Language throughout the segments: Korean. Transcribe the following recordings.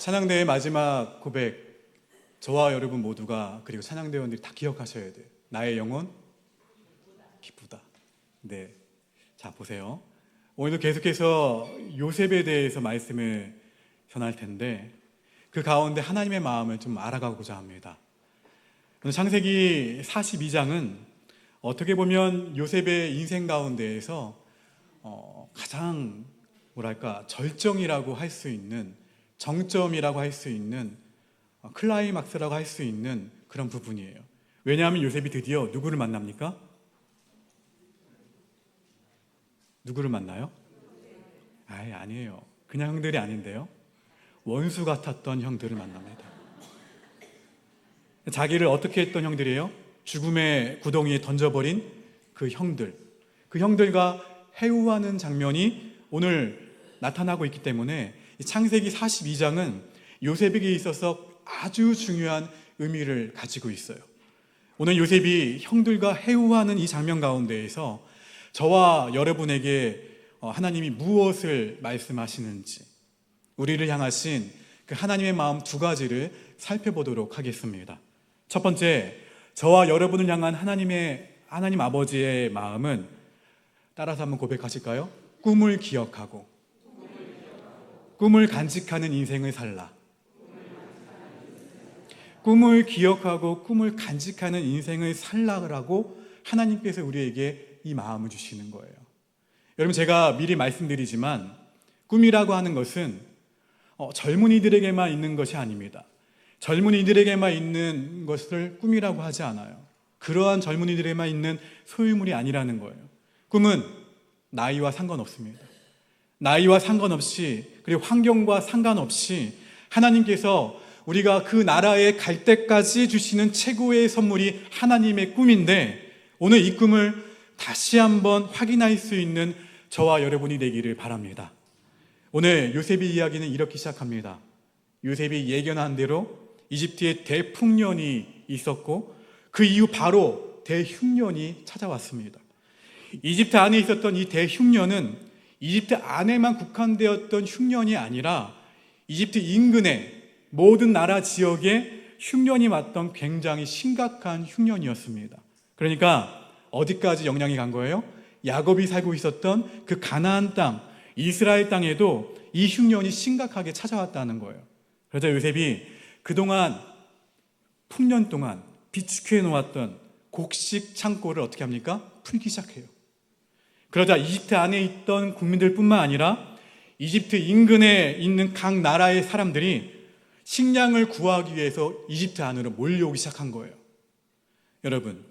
찬양대의 마지막 고백, 저와 여러분 모두가 그리고 찬양대원들이 다 기억하셔야 돼요. 나의 영혼 기쁘다. 네, 자 보세요. 오늘도 계속해서 요셉에 대해서 말씀을 전할 텐데 그 가운데 하나님의 마음을 좀 알아가고자 합니다. 창세기 42장은 어떻게 보면 요셉의 인생 가운데에서 가장 절정이라고 할 수 있는, 정점이라고 할 수 있는, 클라이막스라고 할 수 있는 그런 부분이에요. 왜냐하면 요셉이 드디어 누구를 만납니까? 누구를 만나요? 아니에요. 그냥 형들이 아닌데요. 원수 같았던 형들을 만납니다. 자기를 어떻게 했던 형들이에요? 죽음의 구덩이에 던져버린 그 형들, 그 형들과 회유하는 장면이 오늘 나타나고 있기 때문에 창세기 42장은 요셉에게 있어서 아주 중요한 의미를 가지고 있어요. 오늘 요셉이 형들과 회유하는 이 장면 가운데에서 저와 여러분에게 하나님이 무엇을 말씀하시는지, 우리를 향하신 그 하나님의 마음 두 가지를 살펴보도록 하겠습니다. 첫 번째, 저와 여러분을 향한 하나님 아버지의 마음은 따라서 한번 고백하실까요? 꿈을 기억하고 꿈을 간직하는 인생을 살라. 꿈을 기억하고 꿈을 간직하는 인생을 살라라고 하나님께서 우리에게 이 마음을 주시는 거예요. 여러분, 제가 미리 말씀드리지만 꿈이라고 하는 것은 젊은이들에게만 있는 것이 아닙니다. 젊은이들에게만 있는 것을 꿈이라고 하지 않아요. 그러한 젊은이들에게만 있는 소유물이 아니라는 거예요. 꿈은 나이와 상관없습니다. 나이와 상관없이, 그리고 환경과 상관없이 하나님께서 우리가 그 나라에 갈 때까지 주시는 최고의 선물이 하나님의 꿈인데, 오늘 이 꿈을 다시 한번 확인할 수 있는 저와 여러분이 되기를 바랍니다. 오늘 요셉의 이야기는 이렇게 시작합니다. 요셉이 예견한 대로 이집트에 대풍년이 있었고 그 이후 바로 대흉년이 찾아왔습니다. 이집트 안에 있었던 이 대흉년은 이집트 안에만 국한되었던 흉년이 아니라 이집트 인근의 모든 나라 지역에 흉년이 왔던 굉장히 심각한 흉년이었습니다. 그러니까 어디까지 영향이 간 거예요? 야곱이 살고 있었던 그 가나안 땅, 이스라엘 땅에도 이 흉년이 심각하게 찾아왔다는 거예요. 그러자 요셉이 그동안 풍년 동안 비축해 놓았던 곡식 창고를 어떻게 합니까? 풀기 시작해요. 그러자 이집트 안에 있던 국민들뿐만 아니라 이집트 인근에 있는 각 나라의 사람들이 식량을 구하기 위해서 이집트 안으로 몰려오기 시작한 거예요. 여러분,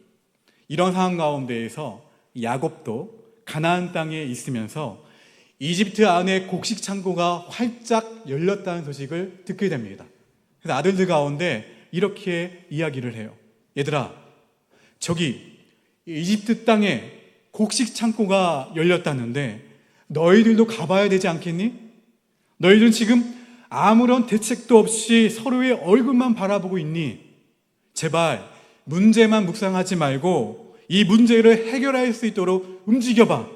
이런 상황 가운데에서 야곱도 가나안 땅에 있으면서 이집트 안에 곡식 창고가 활짝 열렸다는 소식을 듣게 됩니다. 그래서 아들들 가운데 이렇게 이야기를 해요. 얘들아, 저기 이집트 땅에 곡식 창고가 열렸다는데 너희들도 가봐야 되지 않겠니? 너희들은 지금 아무런 대책도 없이 서로의 얼굴만 바라보고 있니? 제발 문제만 묵상하지 말고 이 문제를 해결할 수 있도록 움직여봐.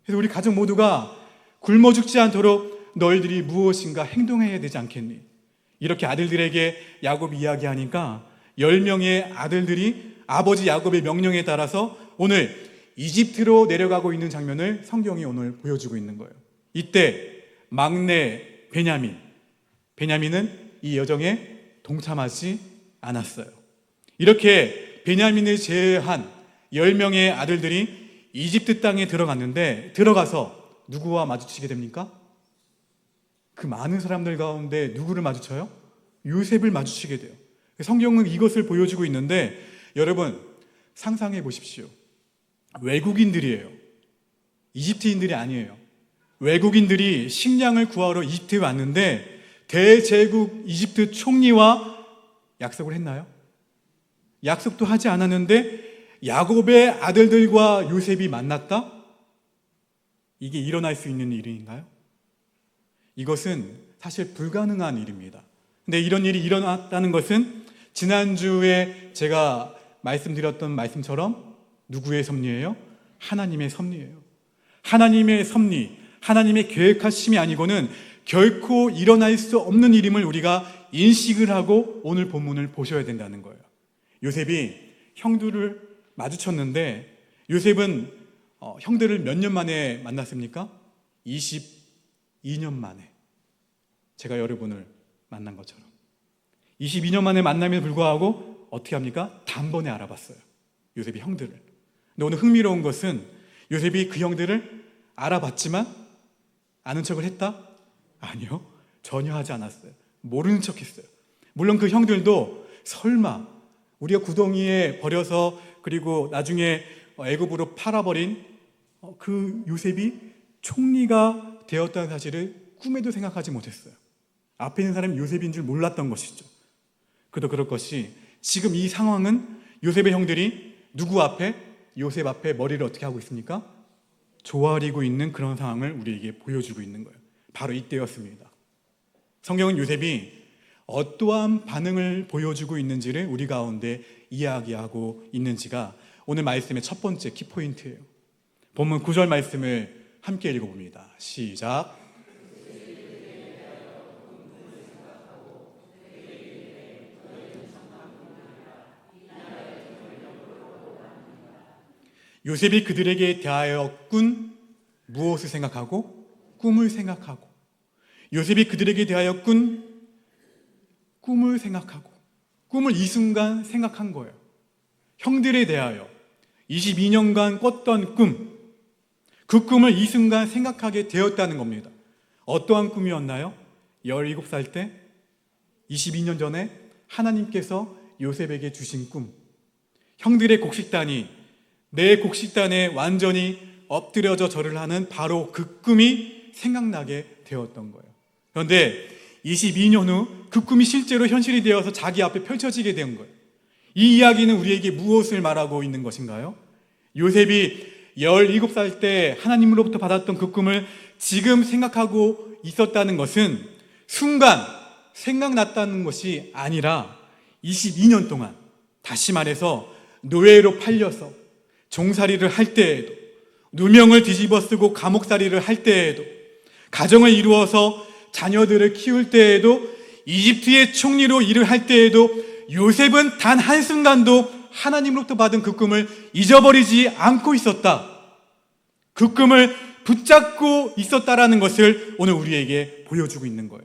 그래서 우리 가족 모두가 굶어 죽지 않도록 너희들이 무엇인가 행동해야 되지 않겠니? 이렇게 아들들에게 야곱이 이야기하니까 10명의 아들들이 아버지 야곱의 명령에 따라서 오늘 이집트로 내려가고 있는 장면을 성경이 오늘 보여주고 있는 거예요. 이때 막내 베냐민은 이 여정에 동참하지 않았어요. 이렇게 베냐민을 제외한 10명의 아들들이 이집트 땅에 들어갔는데, 들어가서 누구와 마주치게 됩니까? 그 많은 사람들 가운데 누구를 마주쳐요? 요셉을 마주치게 돼요. 성경은 이것을 보여주고 있는데, 여러분 상상해 보십시오. 외국인들이에요. 이집트인들이 아니에요. 외국인들이 식량을 구하러 이집트에 왔는데 대제국 이집트 총리와 약속을 했나요? 약속도 하지 않았는데 야곱의 아들들과 요셉이 만났다? 이게 일어날 수 있는 일인가요? 이것은 사실 불가능한 일입니다. 근데 이런 일이 일어났다는 것은 지난주에 제가 말씀드렸던 말씀처럼 누구의 섭리예요? 하나님의 섭리예요. 하나님의 섭리, 하나님의 계획하심이 아니고는 결코 일어날 수 없는 일임을 우리가 인식을 하고 오늘 본문을 보셔야 된다는 거예요. 요셉이 형들을 마주쳤는데 요셉은 형들을 몇 년 만에 만났습니까? 22년 만에 제가 여러분을 만난 것처럼 22년 만에 만남에도 불구하고 어떻게 합니까? 단번에 알아봤어요. 요셉이 형들을. 근데 오늘 흥미로운 것은 요셉이 그 형들을 알아봤지만 아는 척을 했다? 아니요. 전혀 하지 않았어요. 모르는 척 했어요. 물론 그 형들도 설마 우리가 구덩이에 버려서 그리고 나중에 애굽으로 팔아버린 그 요셉이 총리가 되었다는 사실을 꿈에도 생각하지 못했어요. 앞에 있는 사람이 요셉인 줄 몰랐던 것이죠. 그도 그럴 것이 지금 이 상황은 요셉의 형들이 누구 앞에? 요셉 앞에 머리를 어떻게 하고 있습니까? 조아리고 있는 그런 상황을 우리에게 보여주고 있는 거예요. 바로 이때였습니다. 성경은 요셉이 어떠한 반응을 보여주고 있는지를 우리 가운데 이야기하고 있는지가 오늘 말씀의 첫 번째 키포인트예요. 본문 9절 말씀을 함께 읽어봅니다. 시작. 요셉이 그들에게 대하여 꾼 무엇을 생각하고? 꿈을 생각하고. 요셉이 그들에게 대하여 꾼 꿈을 생각하고 꿈을 이 순간 생각한 거예요. 형들에 대하여 22년간 꿨던 꿈, 그 꿈을 이 순간 생각하게 되었다는 겁니다. 어떠한 꿈이었나요? 17살 때 22년 전에 하나님께서 요셉에게 주신 꿈, 형들의 곡식단이 내 곡식단에 완전히 엎드려져 절을 하는 바로 그 꿈이 생각나게 되었던 거예요. 그런데 22년 후 그 꿈이 실제로 현실이 되어서 자기 앞에 펼쳐지게 된 거예요. 이 이야기는 우리에게 무엇을 말하고 있는 것인가요? 요셉이 17살 때 하나님으로부터 받았던 그 꿈을 지금 생각하고 있었다는 것은 순간 생각났다는 것이 아니라 22년 동안, 다시 말해서 노예로 팔려서 종살이를 할 때에도, 누명을 뒤집어 쓰고 감옥살이를 할 때에도, 가정을 이루어서 자녀들을 키울 때에도, 이집트의 총리로 일을 할 때에도 요셉은 단 한순간도 하나님으로부터 받은 그 꿈을 잊어버리지 않고 있었다. 그 꿈을 붙잡고 있었다라는 것을 오늘 우리에게 보여주고 있는 거예요.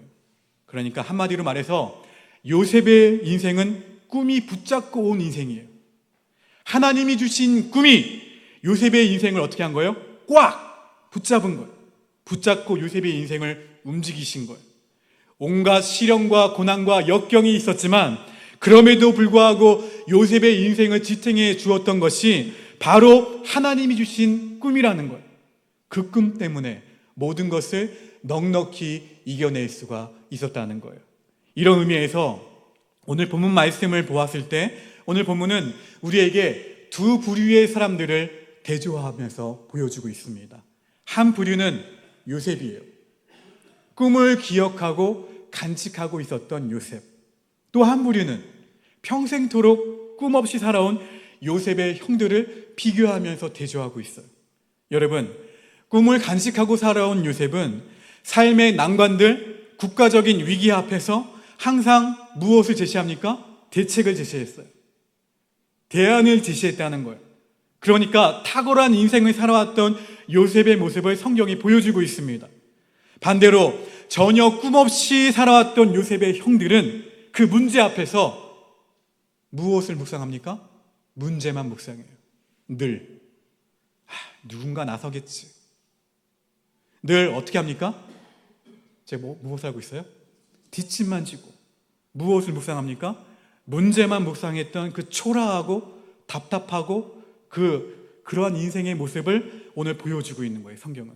그러니까 한마디로 말해서 요셉의 인생은 꿈이 붙잡고 온 인생이에요. 하나님이 주신 꿈이 요셉의 인생을 어떻게 한 거예요? 꽉 붙잡은 거예요. 붙잡고 요셉의 인생을 움직이신 거예요. 온갖 시련과 고난과 역경이 있었지만 그럼에도 불구하고 요셉의 인생을 지탱해 주었던 것이 바로 하나님이 주신 꿈이라는 거예요. 그 꿈 때문에 모든 것을 넉넉히 이겨낼 수가 있었다는 거예요. 이런 의미에서 오늘 본문 말씀을 보았을 때 오늘 본문은 우리에게 두 부류의 사람들을 대조하면서 보여주고 있습니다. 한 부류는 요셉이에요. 꿈을 기억하고 간직하고 있었던 요셉. 또 한 부류는 평생토록 꿈 없이 살아온 요셉의 형들을 비교하면서 대조하고 있어요. 여러분, 꿈을 간직하고 살아온 요셉은 삶의 난관들, 국가적인 위기 앞에서 항상 무엇을 제시합니까? 대책을 제시했어요. 대안을 제시했다는 거예요. 그러니까 탁월한 인생을 살아왔던 요셉의 모습을 성경이 보여주고 있습니다. 반대로 전혀 꿈 없이 살아왔던 요셉의 형들은 그 문제 앞에서 무엇을 묵상합니까? 문제만 묵상해요. 늘 누군가 나서겠지. 늘 어떻게 합니까? 제가 무엇을 하고 있어요? 뒷짐만 지고. 무엇을 묵상합니까? 문제만 묵상했던 그 초라하고 답답하고 그러한 인생의 모습을 오늘 보여주고 있는 거예요, 성경은.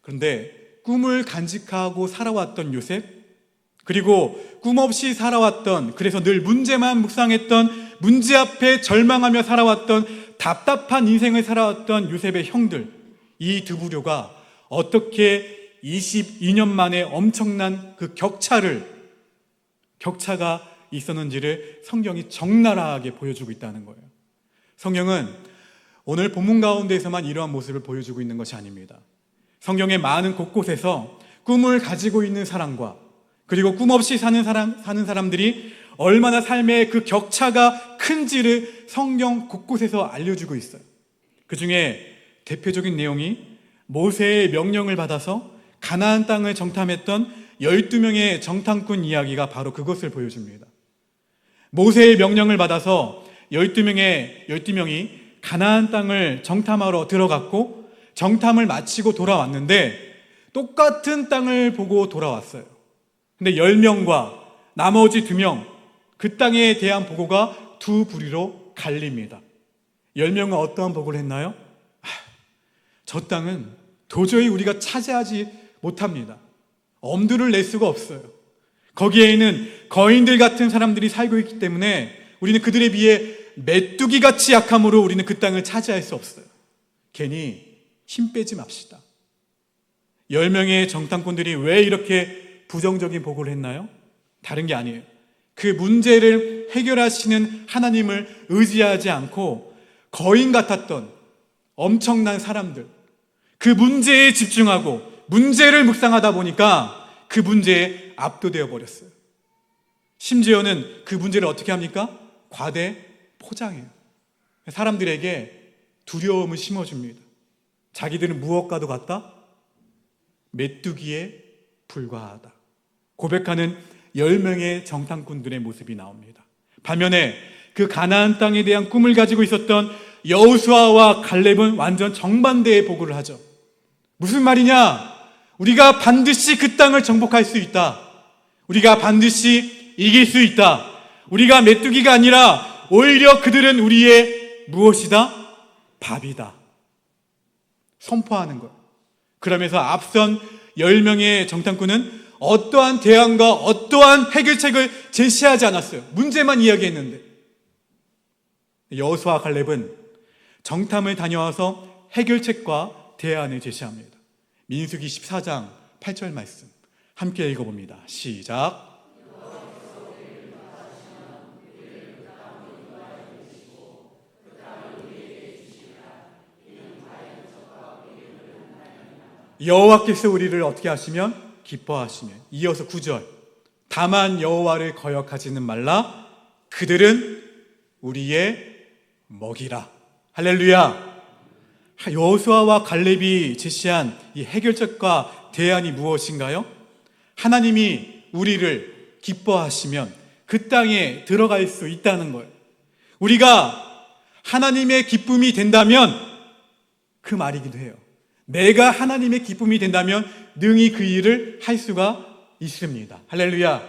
그런데 꿈을 간직하고 살아왔던 요셉, 그리고 꿈 없이 살아왔던, 그래서 늘 문제만 묵상했던, 문제 앞에 절망하며 살아왔던, 답답한 인생을 살아왔던 요셉의 형들, 이 두 부류가 어떻게 22년 만에 엄청난 그 격차가 있었는지를 성경이 적나라하게 보여주고 있다는 거예요. 성경은 오늘 본문 가운데에서만 이러한 모습을 보여주고 있는 것이 아닙니다. 성경의 많은 곳곳에서 꿈을 가지고 있는 사람과 그리고 꿈 없이 사는 사람들이 얼마나 삶의 그 격차가 큰지를 성경 곳곳에서 알려주고 있어요. 그 중에 대표적인 내용이 모세의 명령을 받아서 가나안 땅을 정탐했던 12명의 정탐꾼 이야기가 바로 그것을 보여줍니다. 모세의 명령을 받아서 12명이 가나안 땅을 정탐하러 들어갔고 정탐을 마치고 돌아왔는데 똑같은 땅을 보고 돌아왔어요. 근데 10명과 나머지 2명, 그 땅에 대한 보고가 두 부류로 갈립니다. 10명은 어떠한 보고를 했나요? 저 땅은 도저히 우리가 차지하지 못합니다. 엄두를 낼 수가 없어요. 거기에는 거인들 같은 사람들이 살고 있기 때문에 우리는 그들에 비해 메뚜기같이 약함으로 우리는 그 땅을 차지할 수 없어요. 괜히 힘 빼지 맙시다. 10명의 정탐꾼들이 왜 이렇게 부정적인 보고를 했나요? 다른 게 아니에요. 그 문제를 해결하시는 하나님을 의지하지 않고 거인 같았던 엄청난 사람들, 그 문제에 집중하고 문제를 묵상하다 보니까 그 문제에 압도되어 버렸어요. 심지어는 그 문제를 어떻게 합니까? 과대 포장해요. 사람들에게 두려움을 심어줍니다. 자기들은 무엇과도 같다? 메뚜기에 불과하다. 고백하는 10명의 정탐꾼들의 모습이 나옵니다. 반면에 그 가나안 땅에 대한 꿈을 가지고 있었던 여호수아와 갈렙은 완전 정반대의 보고를 하죠. 무슨 말이냐? 우리가 반드시 그 땅을 정복할 수 있다. 우리가 반드시 이길 수 있다. 우리가 메뚜기가 아니라 오히려 그들은 우리의 무엇이다? 밥이다. 선포하는 것. 그러면서 앞선 10명의 정탐꾼은 어떠한 대안과 어떠한 해결책을 제시하지 않았어요. 문제만 이야기했는데 여호수아와 갈렙은 정탐을 다녀와서 해결책과 대안을 제시합니다. 민수기 14장 8절 말씀 함께 읽어봅니다. 시작. 여호와께서 우리를 어떻게 하시면? 기뻐하시면. 이어서 9절. 다만 여호와를 거역하지는 말라. 그들은 우리의 먹이라. 할렐루야. 여호수아와 갈렙이 제시한 이 해결책과 대안이 무엇인가요? 하나님이 우리를 기뻐하시면 그 땅에 들어갈 수 있다는 거예요. 우리가 하나님의 기쁨이 된다면 그 말이기도 해요. 내가 하나님의 기쁨이 된다면 능히 그 일을 할 수가 있습니다. 할렐루야.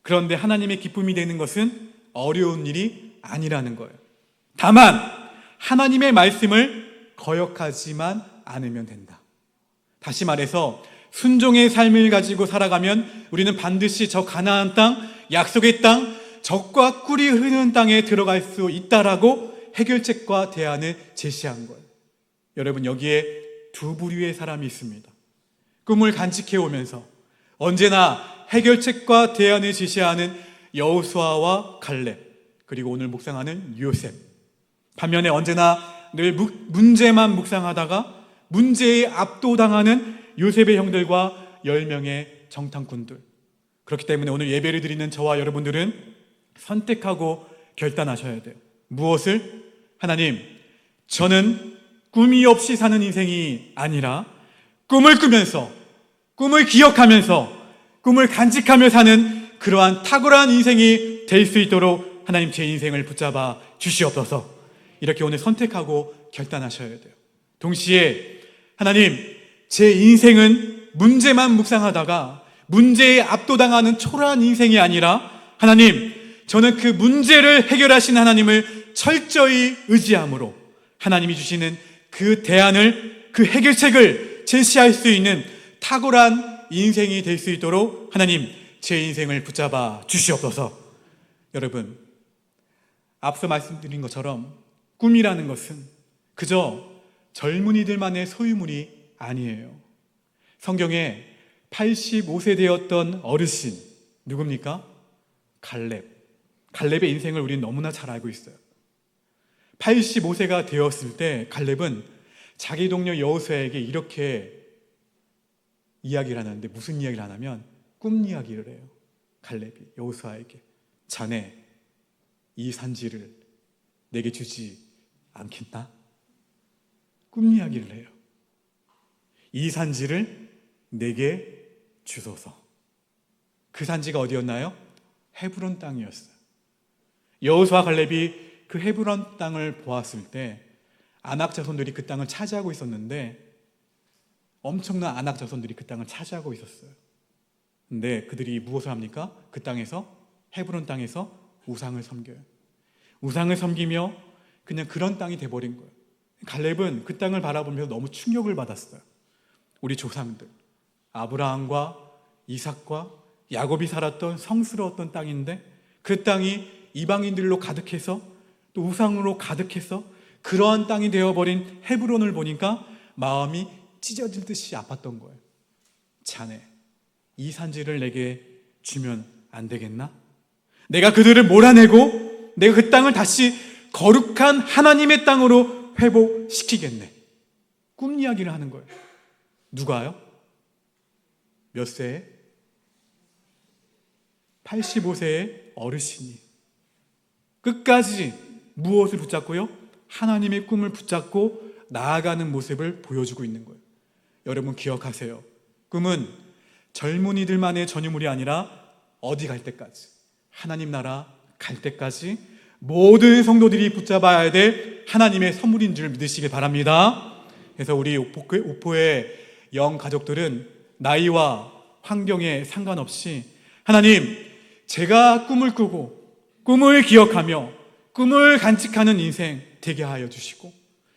그런데 하나님의 기쁨이 되는 것은 어려운 일이 아니라는 거예요. 다만 하나님의 말씀을 거역하지만 않으면 된다. 다시 말해서 순종의 삶을 가지고 살아가면 우리는 반드시 저 가나안 땅, 약속의 땅, 젖과 꿀이 흐르는 땅에 들어갈 수 있다라고 해결책과 대안을 제시한 거예요. 여러분, 여기에 두 부류의 사람이 있습니다. 꿈을 간직해 오면서 언제나 해결책과 대안을 제시하는 여호수아와 갈렙, 그리고 오늘 묵상하는 요셉. 반면에 언제나 늘 문제만 묵상하다가 문제에 압도당하는 요셉의 형들과 10명의 정탐꾼들. 그렇기 때문에 오늘 예배를 드리는 저와 여러분들은 선택하고 결단하셔야 돼요. 무엇을? 하나님, 저는 꿈이 없이 사는 인생이 아니라 꿈을 꾸면서, 꿈을 기억하면서, 꿈을 간직하며 사는 그러한 탁월한 인생이 될 수 있도록 하나님 제 인생을 붙잡아 주시옵소서. 이렇게 오늘 선택하고 결단하셔야 돼요. 동시에 하나님, 제 인생은 문제만 묵상하다가 문제에 압도당하는 초라한 인생이 아니라 하나님, 저는 그 문제를 해결하신 하나님을 철저히 의지함으로 하나님이 주시는 그 대안을, 그 해결책을 제시할 수 있는 탁월한 인생이 될 수 있도록 하나님 제 인생을 붙잡아 주시옵소서. 여러분, 앞서 말씀드린 것처럼 꿈이라는 것은 그저 젊은이들만의 소유물이 아니에요. 성경에 85세 되었던 어르신 누굽니까? 갈렙. 갈렙의 인생을 우리는 너무나 잘 알고 있어요. 85세가 되었을 때 갈렙은 자기 동료 여호수아에게 이렇게 이야기를 하는데 무슨 이야기를 하냐면 꿈 이야기를 해요. 갈렙이 여호수아에게 자네 이 산지를 내게 주지 않겠나? 꿈 이야기를 해요. 이 산지를 내게 주소서. 그 산지가 어디였나요? 헤브론 땅이었어요. 여호수아 갈렙이 그 헤브론 땅을 보았을 때 아낙 자손들이 그 땅을 차지하고 있었는데 엄청난 아낙 자손들이 그 땅을 차지하고 있었어요. 근데 그들이 무엇을 합니까? 그 땅에서 헤브론 땅에서 우상을 섬겨요. 우상을 섬기며 그냥 그런 땅이 돼버린 거예요. 갈렙은 그 땅을 바라보면서 너무 충격을 받았어요. 우리 조상들 아브라함과 이삭과 야곱이 살았던 성스러웠던 땅인데 그 땅이 이방인들로 가득해서 또 우상으로 가득해서 그러한 땅이 되어버린 헤브론을 보니까 마음이 찢어질 듯이 아팠던 거예요. 자네 이 산지를 내게 주면 안 되겠나? 내가 그들을 몰아내고 내가 그 땅을 다시 거룩한 하나님의 땅으로 회복시키겠네. 꿈 이야기를 하는 거예요. 누가요? 몇 세에? 85세의 어르신이 끝까지 무엇을 붙잡고요? 하나님의 꿈을 붙잡고 나아가는 모습을 보여주고 있는 거예요. 여러분 기억하세요. 꿈은 젊은이들만의 전유물이 아니라 어디 갈 때까지, 하나님 나라 갈 때까지 모든 성도들이 붙잡아야 될 하나님의 선물인 줄 믿으시길 바랍니다. 그래서 우리 옥포의 영 가족들은 나이와 환경에 상관없이 하나님, 제가 꿈을 꾸고 꿈을 기억하며 꿈을 간직하는 인생 되게 하여 주시고,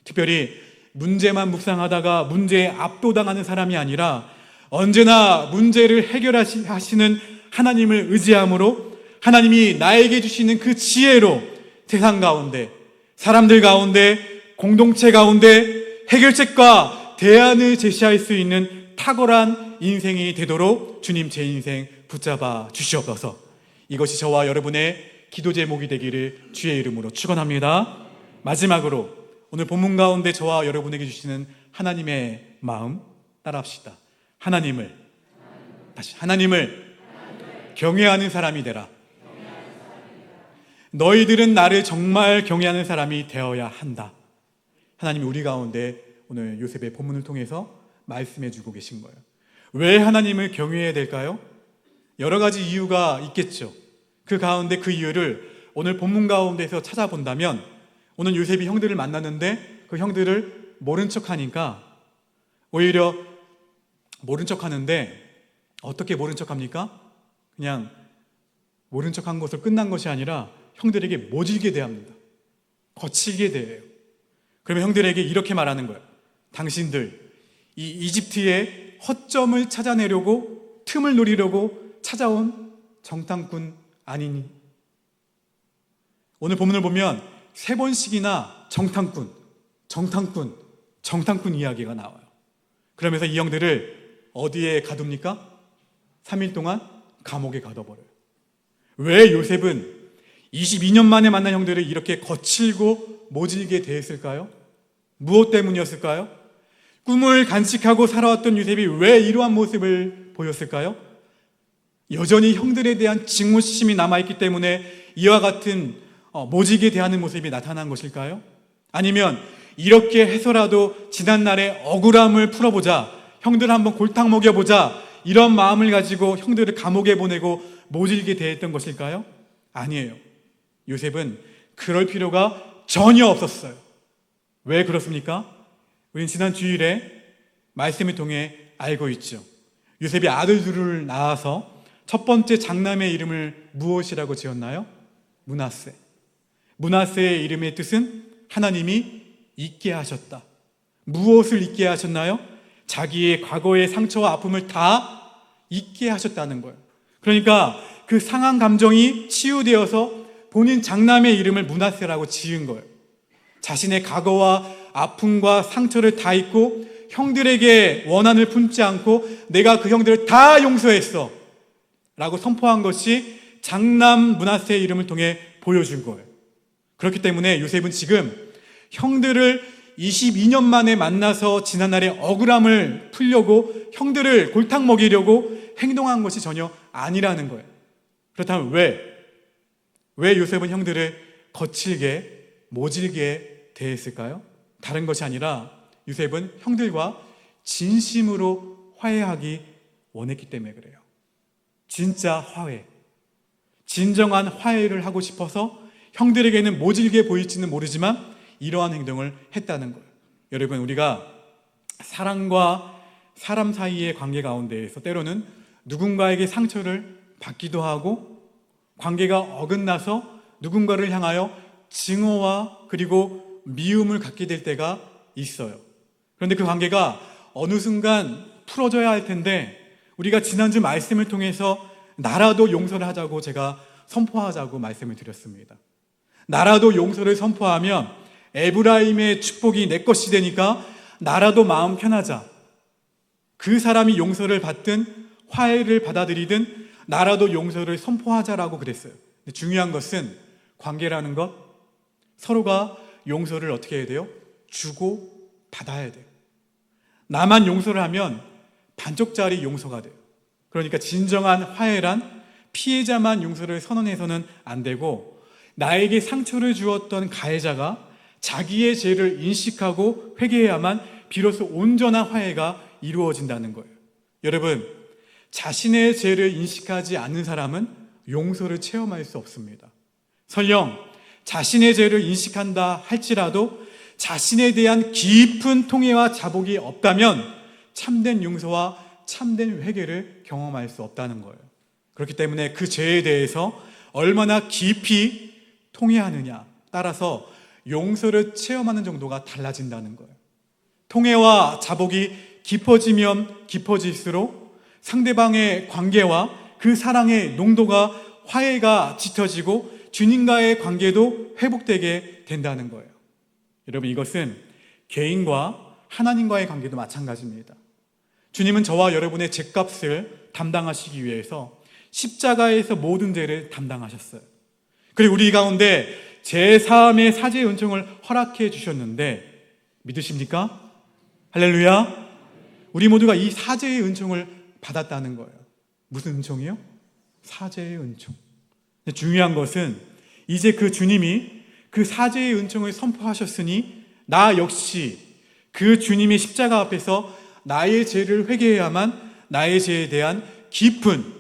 특별히 문제만 묵상하다가 문제에 압도당하는 사람이 아니라 언제나 문제를 해결하시는 하나님을 의지함으로 하나님이 나에게 주시는 그 지혜로 세상 가운데, 사람들 가운데, 공동체 가운데 해결책과 대안을 제시할 수 있는 탁월한 인생이 되도록 주님 제 인생 붙잡아 주시옵소서. 이것이 저와 여러분의 기도 제목이 되기를 주의 이름으로 축원합니다. 마지막으로 오늘 본문 가운데 저와 여러분에게 주시는 하나님의 마음 따라합시다. 하나님을 경외하는 사람이 되라. 너희들은 나를 정말 경외하는 사람이 되어야 한다. 하나님이 우리 가운데 오늘 요셉의 본문을 통해서 말씀해 주고 계신 거예요. 왜 하나님을 경외해야 될까요? 여러 가지 이유가 있겠죠. 그 가운데 그 이유를 오늘 본문 가운데서 찾아본다면, 오늘 요셉이 형들을 만났는데 그 형들을 모른 척하니까 오히려 모른 척하는데 어떻게 모른 척합니까? 그냥 모른 척한 것으로 끝난 것이 아니라 형들에게 모질게 대합니다. 거칠게 대해요. 그러면 형들에게 이렇게 말하는 거예요. 당신들 이 이집트의 허점을 찾아내려고, 틈을 노리려고 찾아온 정탐꾼 아니니? 오늘 본문을 보면 3번씩이나 정탐꾼 이야기가 나와요. 그러면서 이 형들을 어디에 가둡니까? 3일 동안 감옥에 가둬버려요. 왜 요셉은 22년 만에 만난 형들을 이렇게 거칠고 모질게 대했을까요? 무엇 때문이었을까요? 꿈을 간직하고 살아왔던 요셉이 왜 이러한 모습을 보였을까요? 여전히 형들에 대한 증오심이 남아있기 때문에 이와 같은 모질게 대하는 모습이 나타난 것일까요? 아니면 이렇게 해서라도 지난날의 억울함을 풀어보자, 형들 한번 골탕 먹여보자, 이런 마음을 가지고 형들을 감옥에 보내고 모질게 대했던 것일까요? 아니에요. 요셉은 그럴 필요가 전혀 없었어요. 왜 그렇습니까? 우리는 지난 주일에 말씀을 통해 알고 있죠. 요셉이 아들 둘을 낳아서 첫 번째 장남의 이름을 무엇이라고 지었나요? 므낫세. 므낫세의 이름의 뜻은 하나님이 잊게 하셨다. 무엇을 잊게 하셨나요? 자기의 과거의 상처와 아픔을 다 잊게 하셨다는 거예요. 그러니까 그 상한 감정이 치유되어서 본인 장남의 이름을 므낫세라고 지은 거예요. 자신의 과거와 아픔과 상처를 다 잊고 형들에게 원한을 품지 않고 내가 그 형들을 다 용서했어 라고 선포한 것이 장남 므낫세의 이름을 통해 보여준 거예요. 그렇기 때문에 요셉은 지금 형들을 22년 만에 만나서 지난날의 억울함을 풀려고 형들을 골탕 먹이려고 행동한 것이 전혀 아니라는 거예요. 그렇다면 왜 요셉은 형들을 거칠게 모질게 대했을까요? 다른 것이 아니라 요셉은 형들과 진심으로 화해하기 원했기 때문에 그래요. 진짜 화해, 진정한 화해를 하고 싶어서 형들에게는 모질게 보일지는 모르지만 이러한 행동을 했다는 거예요. 여러분, 우리가 사랑과 사람 사이의 관계 가운데에서 때로는 누군가에게 상처를 받기도 하고 관계가 어긋나서 누군가를 향하여 증오와 그리고 미움을 갖게 될 때가 있어요. 그런데 그 관계가 어느 순간 풀어져야 할 텐데 우리가 지난주 말씀을 통해서 나라도 용서를 하자고 제가 선포하자고 말씀을 드렸습니다. 나라도 용서를 선포하면 에브라임의 축복이 내 것이 되니까 나라도 마음 편하자. 그 사람이 용서를 받든 화해를 받아들이든 나라도 용서를 선포하자라고 그랬어요. 근데 중요한 것은 관계라는 것, 서로가 용서를 어떻게 해야 돼요? 주고 받아야 돼요. 나만 용서를 하면 반쪽짜리 용서가 돼요. 그러니까 진정한 화해란 피해자만 용서를 선언해서는 안 되고 나에게 상처를 주었던 가해자가 자기의 죄를 인식하고 회개해야만 비로소 온전한 화해가 이루어진다는 거예요. 여러분, 자신의 죄를 인식하지 않는 사람은 용서를 체험할 수 없습니다. 설령 자신의 죄를 인식한다 할지라도 자신에 대한 깊은 통회와 자복이 없다면 참된 용서와 참된 회개를 경험할 수 없다는 거예요. 그렇기 때문에 그 죄에 대해서 얼마나 깊이 통회하느냐 따라서 용서를 체험하는 정도가 달라진다는 거예요. 통회와 자복이 깊어지면 깊어질수록 상대방의 관계와 그 사랑의 농도가 화해가 짙어지고 주님과의 관계도 회복되게 된다는 거예요. 여러분, 이것은 개인과 하나님과의 관계도 마찬가지입니다. 주님은 저와 여러분의 죄값을 담당하시기 위해서 십자가에서 모든 죄를 담당하셨어요. 그리고 우리 가운데 제사함의 사죄의 은총을 허락해 주셨는데 믿으십니까? 할렐루야. 우리 모두가 이 사죄의 은총을 받았다는 거예요. 무슨 은총이요? 사죄의 은총. 중요한 것은 이제 그 주님이 그 사죄의 은총을 선포하셨으니 나 역시 그 주님의 십자가 앞에서 나의 죄를 회개해야만 나의 죄에 대한 깊은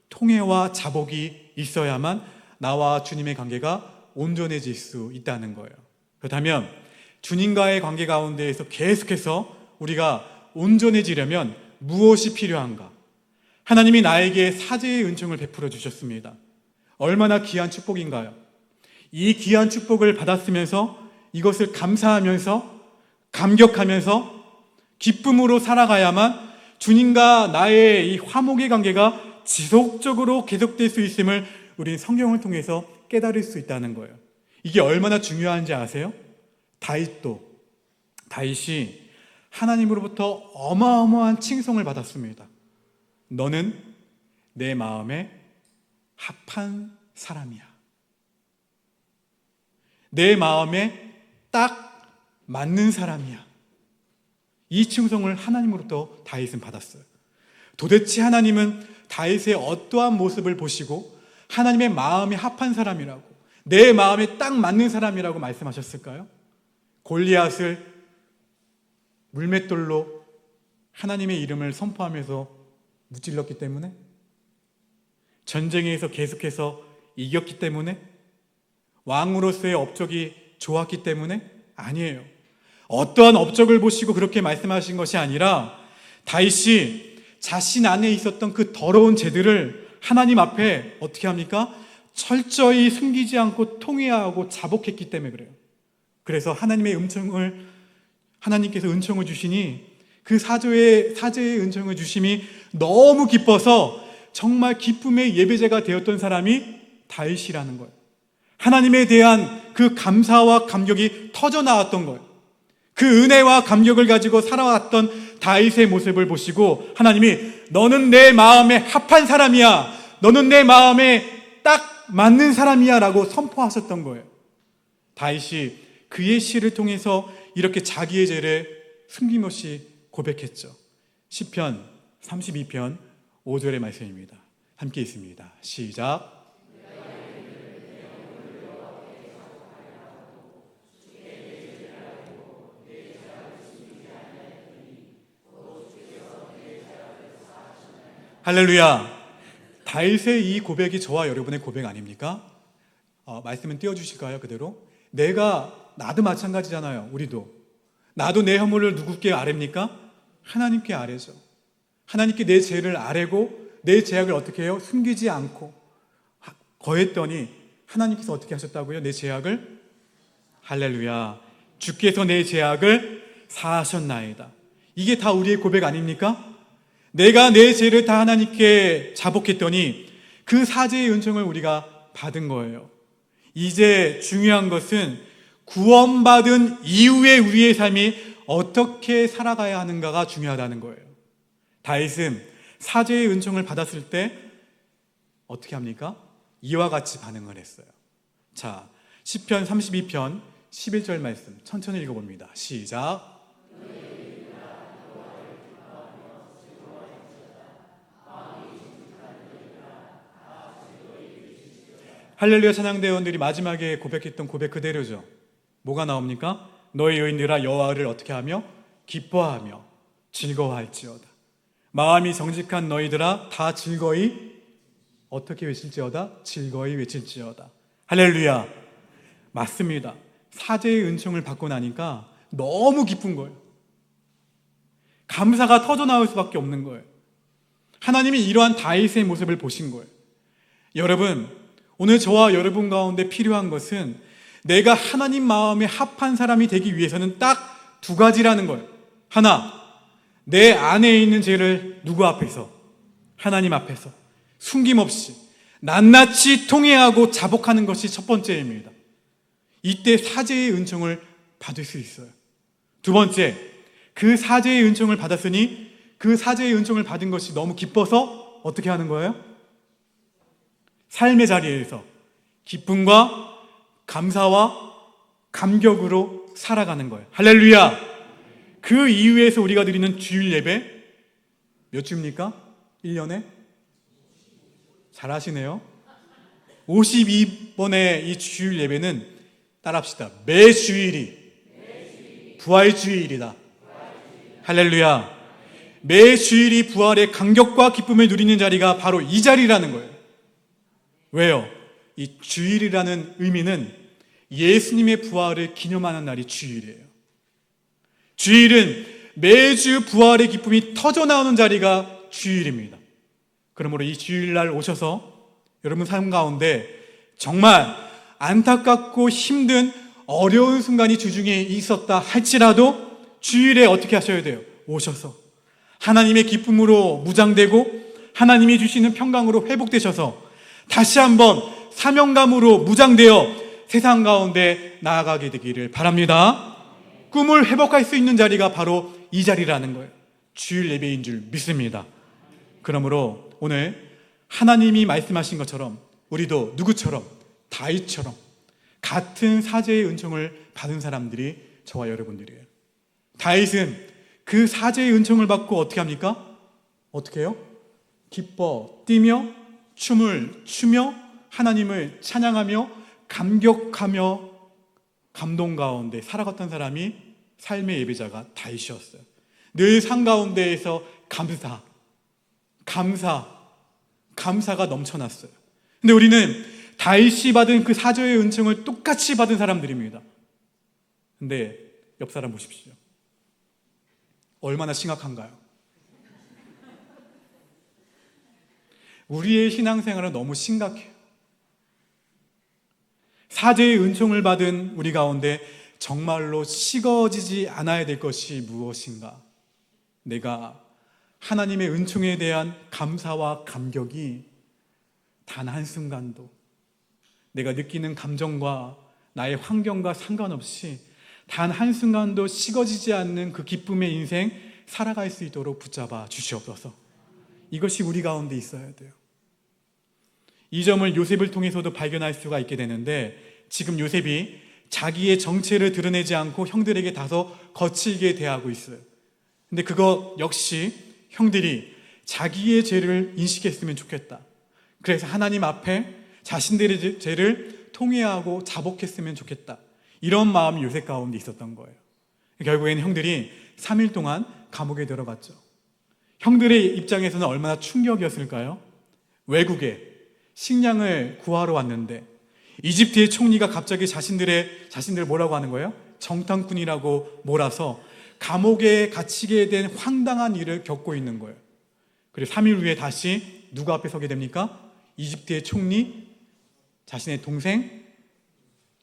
통회와 자복이 있어야만 나와 주님의 관계가 온전해질 수 있다는 거예요. 그렇다면 주님과의 관계 가운데에서 계속해서 우리가 온전해지려면 무엇이 필요한가? 하나님이 나에게 사죄의 은총을 베풀어 주셨습니다. 얼마나 귀한 축복인가요? 이 귀한 축복을 받았으면서 이것을 감사하면서 감격하면서 기쁨으로 살아가야만 주님과 나의 이 화목의 관계가 지속적으로 계속될 수 있음을 우리는 성경을 통해서 깨달을 수 있다는 거예요. 이게 얼마나 중요한지 아세요? 다윗이 하나님으로부터 어마어마한 칭송을 받았습니다. 너는 내 마음에 합한 사람이야. 내 마음에 딱 맞는 사람이야. 이 칭송을 하나님으로부터 다윗은 받았어요. 도대체 하나님은 다윗의 어떠한 모습을 보시고 하나님의 마음에 합한 사람이라고, 내 마음에 딱 맞는 사람이라고 말씀하셨을까요? 골리앗을 물맷돌로 하나님의 이름을 선포하면서 무찔렀기 때문에? 전쟁에서 계속해서 이겼기 때문에? 왕으로서의 업적이 좋았기 때문에? 아니에요. 어떠한 업적을 보시고 그렇게 말씀하신 것이 아니라 다윗이 자신 안에 있었던 그 더러운 죄들을 하나님 앞에 어떻게 합니까? 철저히 숨기지 않고 통회하고 자복했기 때문에 그래요. 그래서 하나님께서 은총을 주시니 그 사죄의 은총을 주심이 너무 기뻐서 정말 기쁨의 예배제가 되었던 사람이 다윗이라는 거예요. 하나님에 대한 그 감사와 감격이 터져 나왔던 거예요. 그 은혜와 감격을 가지고 살아왔던 다윗의 모습을 보시고 하나님이 너는 내 마음에 합한 사람이야, 너는 내 마음에 딱 맞는 사람이야 라고 선포하셨던 거예요. 다윗이 그의 시를 통해서 이렇게 자기의 죄를 숨김없이 고백했죠. 시편 32편 5절의 말씀입니다. 함께 있습니다. 시작. 할렐루야. 다윗의 이 고백이 저와 여러분의 고백 아닙니까? 말씀은 띄워주실까요? 그대로. 나도 마찬가지잖아요. 우리도. 나도 내 허물을 누구께 아뢰입니까? 하나님께 아뢰죠. 하나님께 내 죄를 아뢰고 내 죄악을 어떻게 해요? 숨기지 않고 거했더니 하나님께서 어떻게 하셨다고요? 내 죄악을? 할렐루야. 주께서 내 죄악을 사하셨나이다. 이게 다 우리의 고백 아닙니까? 내가 내 죄를 다 하나님께 자복했더니 그 사죄의 은총을 우리가 받은 거예요. 이제 중요한 것은 구원받은 이후에 우리의 삶이 어떻게 살아가야 하는가가 중요하다는 거예요. 다윗은 사죄의 은총을 받았을 때 어떻게 합니까? 이와 같이 반응을 했어요. 자, 시편 32편 11절 말씀 천천히 읽어봅니다. 시작. 할렐루야 찬양대원들이 마지막에 고백했던 고백 그대로죠. 뭐가 나옵니까? 너희 의인들아 여호와를 어떻게 하며? 기뻐하며 즐거워할지어다. 마음이 정직한 너희들아 다 즐거이 어떻게 외칠지어다? 즐거이 외칠지어다. 할렐루야. 맞습니다. 사죄의 은총을 받고 나니까 너무 기쁜 거예요. 감사가 터져나올 수밖에 없는 거예요. 하나님이 이러한 다윗의 모습을 보신 거예요. 여러분, 오늘 저와 여러분 가운데 필요한 것은 내가 하나님 마음에 합한 사람이 되기 위해서는 딱 두 가지라는 거예요. 하나, 내 안에 있는 죄를 누구 앞에서? 하나님 앞에서 숨김없이 낱낱이 통회하고 자복하는 것이 첫 번째입니다. 이때 사죄의 은총을 받을 수 있어요. 두 번째, 그 사죄의 은총을 받았으니 그 사죄의 은총을 받은 것이 너무 기뻐서 어떻게 하는 거예요? 삶의 자리에서 기쁨과 감사와 감격으로 살아가는 거예요. 할렐루야. 그 이후에서 우리가 드리는 주일 예배 몇 주입니까? 1년에? 잘하시네요. 52번의 이 주일 예배는 따라합시다. 매주일이 부활주일이다. 할렐루야. 매주일이 부활의 감격과 기쁨을 누리는 자리가 바로 이 자리라는 거예요. 왜요? 이 주일이라는 의미는 예수님의 부활을 기념하는 날이 주일이에요. 주일은 매주 부활의 기쁨이 터져나오는 자리가 주일입니다. 그러므로 이 주일날 오셔서 여러분 삶 가운데 정말 안타깝고 힘든 어려운 순간이 주중에 있었다 할지라도 주일에 어떻게 하셔야 돼요? 오셔서 하나님의 기쁨으로 무장되고 하나님이 주시는 평강으로 회복되셔서 다시 한번 사명감으로 무장되어 세상 가운데 나아가게 되기를 바랍니다. 꿈을 회복할 수 있는 자리가 바로 이 자리라는 거예요. 주일 예배인 줄 믿습니다. 그러므로 오늘 하나님이 말씀하신 것처럼 우리도 누구처럼? 다윗처럼 같은 사죄의 은총을 받은 사람들이 저와 여러분들이에요. 다윗은 그 사죄의 은총을 받고 어떻게 합니까? 어떻게 해요? 기뻐 뛰며 춤을 추며 하나님을 찬양하며 감격하며 감동 가운데 살아갔던 사람이 삶의 예배자가 다윗이었어요. 늘 상 가운데에서 감사가 넘쳐났어요. 근데 우리는 다윗이 받은 그 사죄의 은총을 똑같이 받은 사람들입니다. 근데 옆 사람 보십시오. 얼마나 심각한가요? 우리의 신앙생활은 너무 심각해요. 사죄의 은총을 받은 우리 가운데 정말로 식어지지 않아야 될 것이 무엇인가? 내가 하나님의 은총에 대한 감사와 감격이 단 한순간도 내가 느끼는 감정과 나의 환경과 상관없이 단 한순간도 식어지지 않는 그 기쁨의 인생 살아갈 수 있도록 붙잡아 주시옵소서. 이것이 우리 가운데 있어야 돼요. 이 점을 요셉을 통해서도 발견할 수가 있게 되는데 지금 요셉이 자기의 정체를 드러내지 않고 형들에게 다소 거칠게 대하고 있어요. 근데 그거 역시 형들이 자기의 죄를 인식했으면 좋겠다. 그래서 하나님 앞에 자신들의 죄를 통회하고 자복했으면 좋겠다. 이런 마음이 요셉 가운데 있었던 거예요. 결국에는 형들이 3일 동안 감옥에 들어갔죠. 형들의 입장에서는 얼마나 충격이었을까요? 외국에 식량을 구하러 왔는데 이집트의 총리가 갑자기 자신들을 뭐라고 하는 거예요? 정탐꾼이라고 몰아서 감옥에 갇히게 된 황당한 일을 겪고 있는 거예요. 그리고 3일 후에 다시 누가 앞에 서게 됩니까? 이집트의 총리, 자신의 동생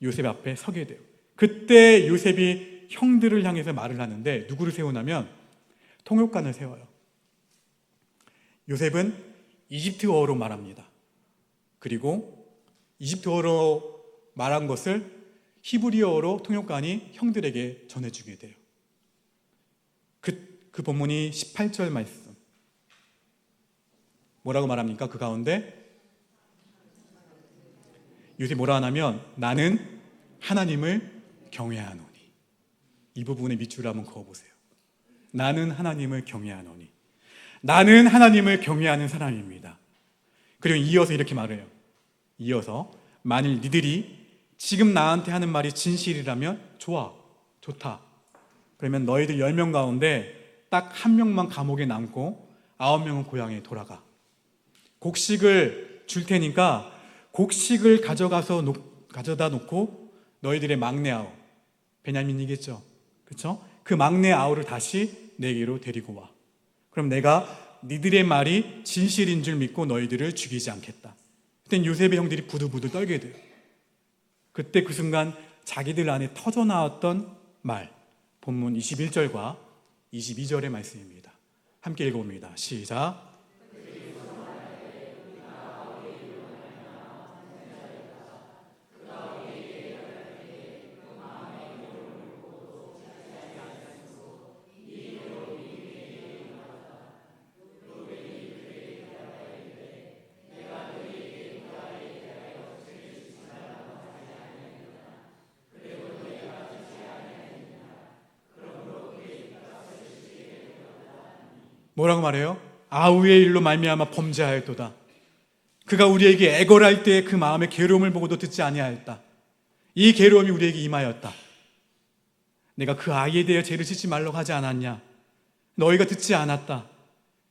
요셉 앞에 서게 돼요. 그때 요셉이 형들을 향해서 말을 하는데 누구를 세우냐면 통역관을 세워요. 요셉은 이집트어로 말합니다. 그리고 이집트어로 말한 것을 히브리어로 통역관이 형들에게 전해주게 돼요. 그 본문이 18절 말씀. 뭐라고 말합니까? 그 가운데 요셉이 뭐라 하냐면 나는 하나님을 경외하노니. 이 부분에 밑줄을 한번 그어보세요. 나는 하나님을 경외하노니. 나는 하나님을 경외하는 사람입니다. 그리고 이어서 이렇게 말해요. 이어서 만일 니들이 지금 나한테 하는 말이 진실이라면 좋다. 그러면 너희들 10명 가운데 딱 1명만 감옥에 남고 9명은 고향에 돌아가. 곡식을 줄 테니까 곡식을 가져다 놓고 너희들의 막내 아우, 베냐민이겠죠, 그렇죠? 그 막내 아우를 다시 내게로 데리고 와. 그럼 내가 니들의 말이 진실인 줄 믿고 너희들을 죽이지 않겠다. 그땐 요셉의 형들이 부들부들 떨게 돼요. 그때 그 순간 자기들 안에 터져나왔던 말, 본문 21절과 22절의 말씀입니다. 함께 읽어봅니다. 시작. 뭐라고 말해요? 아우의 일로 말미암아 범죄하였도다. 그가 우리에게 애걸할 때 그 마음의 괴로움을 보고도 듣지 아니하였다. 이 괴로움이 우리에게 임하였다. 내가 그 아이에 대해 죄를 짓지 말라고 하지 않았냐? 너희가 듣지 않았다.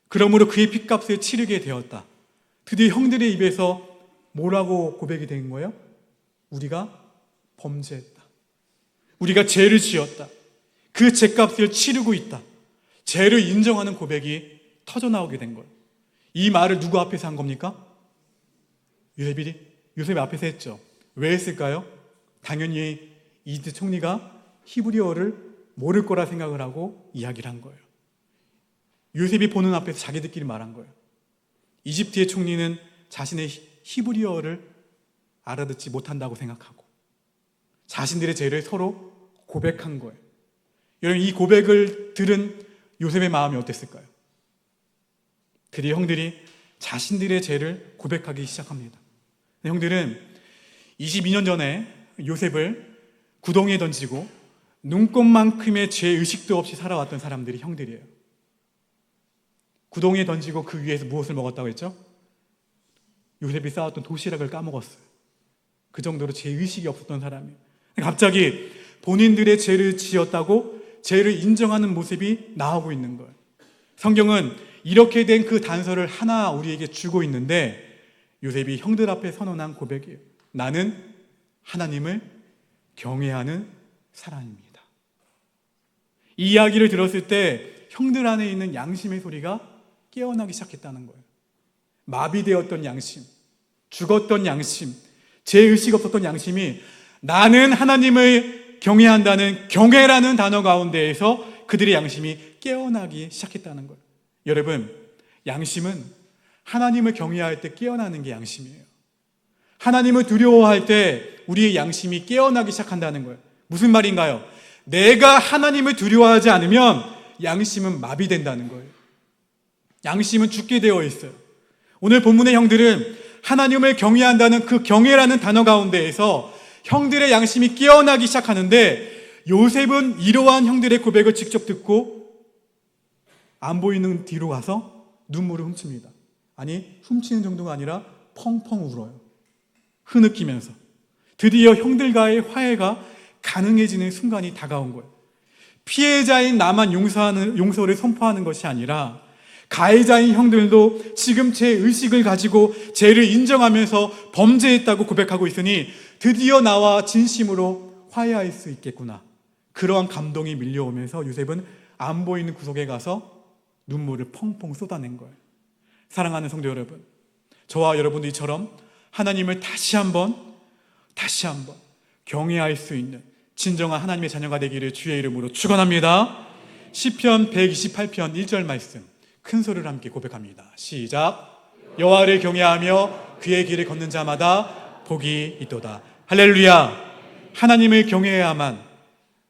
그러므로 그의 핏값을 치르게 되었다. 드디어 형들의 입에서 뭐라고 고백이 된 거예요? 우리가 범죄했다. 우리가 죄를 지었다. 그 죄값을 치르고 있다. 죄를 인정하는 고백이 터져나오게 된 거예요. 이 말을 누구 앞에서 한 겁니까? 요셉이 앞에서 했죠. 왜 했을까요? 당연히 이집트 총리가 히브리어를 모를 거라 생각을 하고 이야기를 한 거예요. 요셉이 보는 앞에서 자기들끼리 말한 거예요. 이집트의 총리는 자신의 히브리어를 알아듣지 못한다고 생각하고 자신들의 죄를 서로 고백한 거예요. 여러분, 이 고백을 들은 요셉의 마음이 어땠을까요? 드디어 형들이 자신들의 죄를 고백하기 시작합니다. 형들은 22년 전에 요셉을 구덩이에 던지고 눈꽃만큼의 죄의식도 없이 살아왔던 사람들이 형들이에요. 구덩이에 던지고 그 위에서 무엇을 먹었다고 했죠? 요셉이 쌓았던 도시락을 까먹었어요. 그 정도로 죄의식이 없었던 사람이에요. 갑자기 본인들의 죄를 지었다고 죄를 인정하는 모습이 나오고 있는 거예요. 성경은 이렇게 된 그 단서를 하나 우리에게 주고 있는데 요셉이 형들 앞에 선언한 고백이에요. 나는 하나님을 경외하는 사람입니다. 이 이야기를 들었을 때 형들 안에 있는 양심의 소리가 깨어나기 시작했다는 거예요. 마비되었던 양심, 죽었던 양심, 죄의식 없었던 양심이 나는 하나님을 경외한다는 경외라는 단어 가운데에서 그들의 양심이 깨어나기 시작했다는 거예요. 여러분, 양심은 하나님을 경외할 때 깨어나는 게 양심이에요. 하나님을 두려워할 때 우리의 양심이 깨어나기 시작한다는 거예요. 무슨 말인가요? 내가 하나님을 두려워하지 않으면 양심은 마비된다는 거예요. 양심은 죽게 되어 있어요. 오늘 본문의 형들은 하나님을 경외한다는 그 경외라는 단어 가운데에서 형들의 양심이 깨어나기 시작하는데 요셉은 이러한 형들의 고백을 직접 듣고 안 보이는 뒤로 가서 눈물을 훔칩니다. 아니, 훔치는 정도가 아니라 펑펑 울어요. 흐느끼면서. 드디어 형들과의 화해가 가능해지는 순간이 다가온 거예요. 피해자인 나만 용서를 선포하는 것이 아니라 가해자인 형들도 지금 제 의식을 가지고 죄를 인정하면서 범죄했다고 고백하고 있으니 드디어 나와 진심으로 화해할 수 있겠구나. 그러한 감동이 밀려오면서 요셉은 안 보이는 구석에 가서 눈물을 펑펑 쏟아낸 거예요. 사랑하는 성도 여러분, 저와 여러분들처럼 하나님을 다시 한번 경외할 수 있는 진정한 하나님의 자녀가 되기를 주의 이름으로 축원합니다. 시편 128편 1절 말씀 큰 소리로 함께 고백합니다. 시작. 여호와를 경외하며 그의 길을 걷는 자마다 복이 있도다. 할렐루야. 하나님을 경외해야만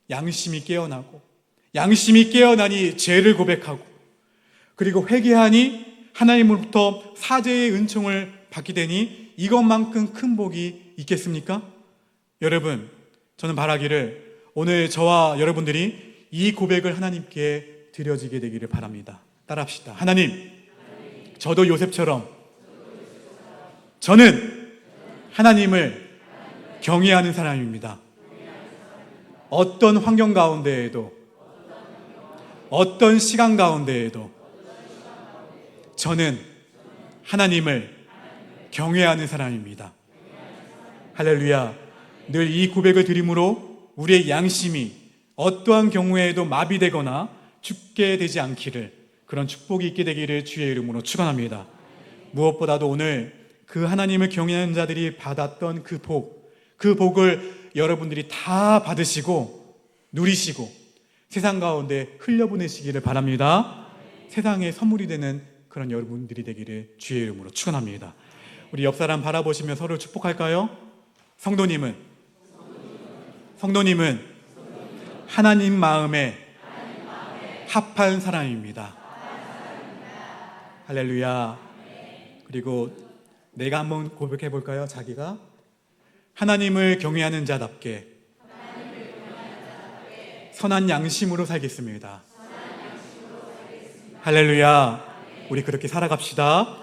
양심이 깨어나고, 양심이 깨어나니 죄를 고백하고, 그리고 회개하니 하나님으로부터 사죄의 은총을 받게 되니 이것만큼 큰 복이 있겠습니까? 여러분, 저는 바라기를 오늘 저와 여러분들이 이 고백을 하나님께 드려지게 되기를 바랍니다. 따라합시다. 하나님, 저도 요셉처럼 저는 하나님을 경외하는 사람입니다. 어떤 환경 가운데에도, 어떤 시간 가운데에도 저는 하나님을 경외하는 사람입니다. 할렐루야. 늘 이 고백을 드림으로 우리의 양심이 어떠한 경우에도 마비되거나 죽게 되지 않기를, 그런 축복이 있게 되기를 주의 이름으로 축원합니다. 무엇보다도 오늘 그 하나님을 경외하는 자들이 받았던 그 복을 여러분들이 다 받으시고 누리시고 세상 가운데 흘려보내시기를 바랍니다. 세상의 선물이 되는 그런 여러분들이 되기를 주의 이름으로 축원합니다. 우리 옆 사람 바라보시며 서로 축복할까요? 성도님은 하나님 마음에 합한 사람입니다. 할렐루야. 그리고 내가 한번 고백해 볼까요? 자기가 하나님을 경외하는 자답게 선한 양심으로 살겠습니다. 할렐루야. 우리 그렇게 살아갑시다.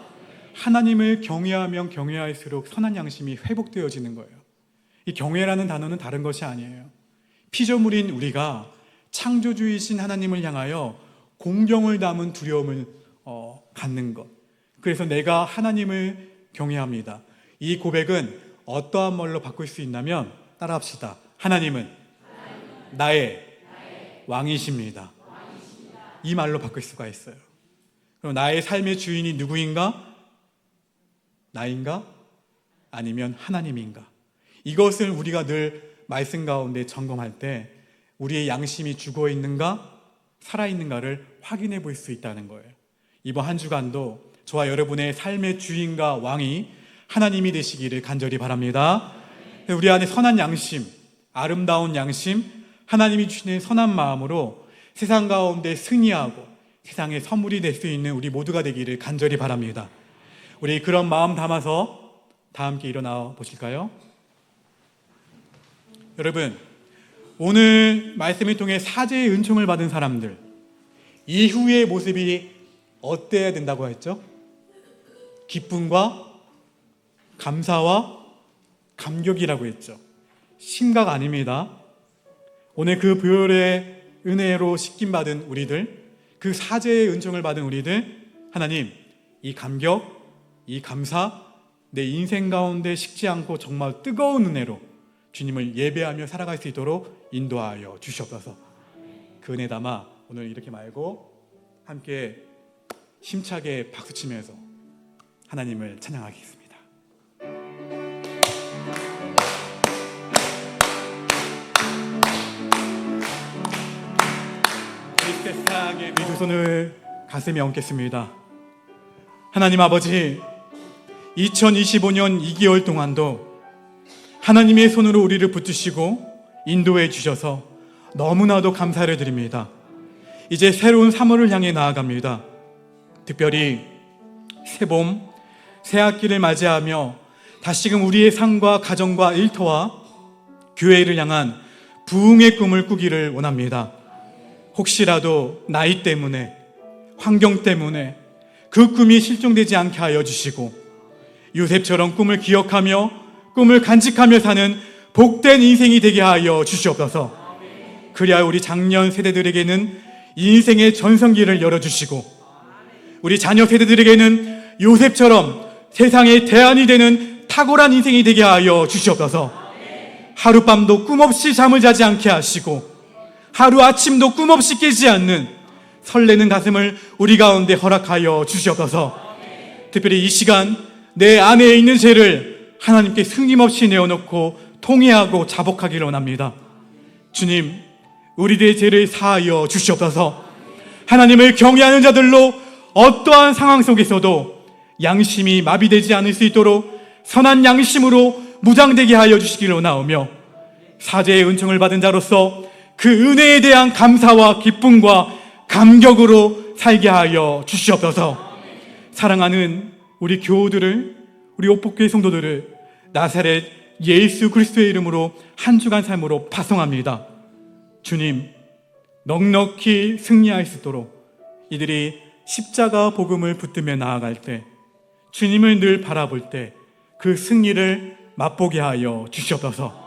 하나님을 경외하면 경외할수록 선한 양심이 회복되어지는 거예요. 이 경외라는 단어는 다른 것이 아니에요. 피조물인 우리가 창조주이신 하나님을 향하여 공경을 담은 두려움을 갖는 것. 그래서 내가 하나님을 경외합니다. 이 고백은 어떠한 말로 바꿀 수 있냐면 따라합시다. 하나님은 나의 왕이십니다. 이 말로 바꿀 수가 있어요. 그럼 나의 삶의 주인이 누구인가? 나인가? 아니면 하나님인가? 이것을 우리가 늘 말씀 가운데 점검할 때 우리의 양심이 죽어 있는가 살아 있는가를 확인해 볼 수 있다는 거예요. 이번 한 주간도 저와 여러분의 삶의 주인과 왕이 하나님이 되시기를 간절히 바랍니다. 우리 안에 선한 양심, 아름다운 양심, 하나님이 주시는 선한 마음으로 세상 가운데 승리하고 세상의 선물이 될 수 있는 우리 모두가 되기를 간절히 바랍니다. 우리 그런 마음 담아서 다 함께 일어나 보실까요? 여러분, 오늘 말씀을 통해 사죄의 은총을 받은 사람들, 이후의 모습이 어때야 된다고 했죠? 기쁨과 감사와 감격이라고 했죠. 심각 아닙니다. 오늘 그 보혈의 은혜로 씻김받은 우리들, 그 사죄의 은총을 받은 우리들, 하나님, 이 감격, 이 감사, 내 인생 가운데 식지 않고 정말 뜨거운 은혜로 주님을 예배하며 살아갈 수 있도록 인도하여 주시옵소서. 그 은혜 담아 오늘 이렇게 말고 함께 힘차게 박수치면서 하나님을 찬양하겠습니다. 우리 세상의 두 손을 가슴에 얹겠습니다. 하나님 아버지, 2025년 2개월 동안도 하나님의 손으로 우리를 붙드시고 인도해 주셔서 너무나도 감사를 드립니다. 이제 새로운 3월을 향해 나아갑니다. 특별히 새봄, 새학기를 맞이하며 다시금 우리의 삶과 가정과 일터와 교회를 향한 부흥의 꿈을 꾸기를 원합니다. 혹시라도 나이 때문에, 환경 때문에 그 꿈이 실종되지 않게 하여 주시고, 요셉처럼 꿈을 기억하며 꿈을 간직하며 사는 복된 인생이 되게 하여 주시옵소서. 그리하여 우리 장년 세대들에게는 인생의 전성기를 열어주시고, 우리 자녀 세대들에게는 요셉처럼 세상의 대안이 되는 탁월한 인생이 되게 하여 주시옵소서. 하룻밤도 꿈없이 잠을 자지 않게 하시고, 하루아침도 꿈없이 깨지 않는 설레는 가슴을 우리 가운데 허락하여 주시옵소서. 특별히 이 시간 내 안에 있는 죄를 하나님께 승림없이 내어놓고 통회하고 자복하기를 원합니다. 주님, 우리들의 죄를 사하여 주시옵소서. 하나님을 경외하는 자들로 어떠한 상황 속에서도 양심이 마비되지 않을 수 있도록 선한 양심으로 무장되게 하여 주시기를 원하오며, 사죄의 은총을 받은 자로서 그 은혜에 대한 감사와 기쁨과 감격으로 살게 하여 주시옵소서. 사랑하는 우리 교우들을, 우리 옥복교회 성도들을 나사렛 예수 그리스도의 이름으로 한 주간 삶으로 파송합니다. 주님, 넉넉히 승리할 수 있도록 이들이 십자가 복음을 붙들며 나아갈 때, 주님을 늘 바라볼 때 그 승리를 맛보게 하여 주시옵소서.